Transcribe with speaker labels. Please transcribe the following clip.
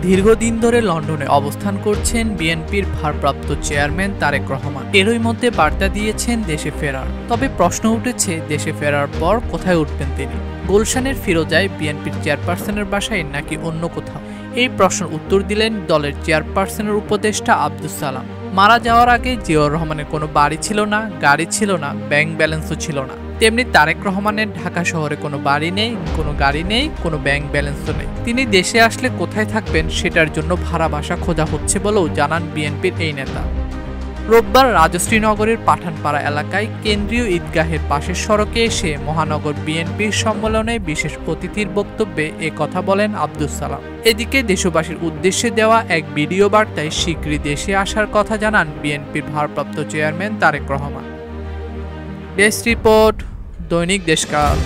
Speaker 1: দীর্ঘদিন ধরে লন্ডনে অবস্থান করছেন বিএনপির ভারপ্রাপ্ত চেয়ারম্যান তারেক রহমান। এরই মধ্যে বার্তা দিয়েছেন দেশে ফেরার। তবে প্রশ্ন উঠেছে, দেশে ফেরার পর কোথায় উঠবেন তিনি? গুলশানের ফিরোজায় বিএনপির চেয়ারপারসনের বাসায় নাকি অন্য কোথাও? এই প্রশ্নের উত্তর দিলেন দলের চেয়ারপারসনের উপদেষ্টা আব্দুস সালাম। মারা যাওয়ার আগে জিয়াউর রহমানের কোনো বাড়ি ছিল না, গাড়ি ছিল না, ব্যাংক ব্যালেন্সও ছিল না। তেমনি তারেক রহমানের ঢাকা শহরে কোনো বাড়ি নেই, কোনো গাড়ি নেই, কোনো ব্যাংক ব্যালেন্সও নেই। তিনি দেশে আসলে কোথায় থাকবেন সেটার জন্য ভাড়া বাসা খোঁজা হচ্ছে বলেও জানান বিএনপির এই নেতা। রোববার রাজশ্রীনগরের পাঠানপাড়া এলাকায় কেন্দ্রীয় ঈদগাহের পাশের সড়কে এসে মহানগর বিএনপির সম্মেলনে বিশেষ অতিথির বক্তব্যে এ কথা বলেন আব্দুস সালাম। এদিকে দেশবাসীর উদ্দেশ্যে দেওয়া এক ভিডিও বার্তায় শীঘ্রই দেশে আসার কথা জানান বিএনপির ভারপ্রাপ্ত chairman Tarique Rahman. Desk report, Dainik দেশকাল।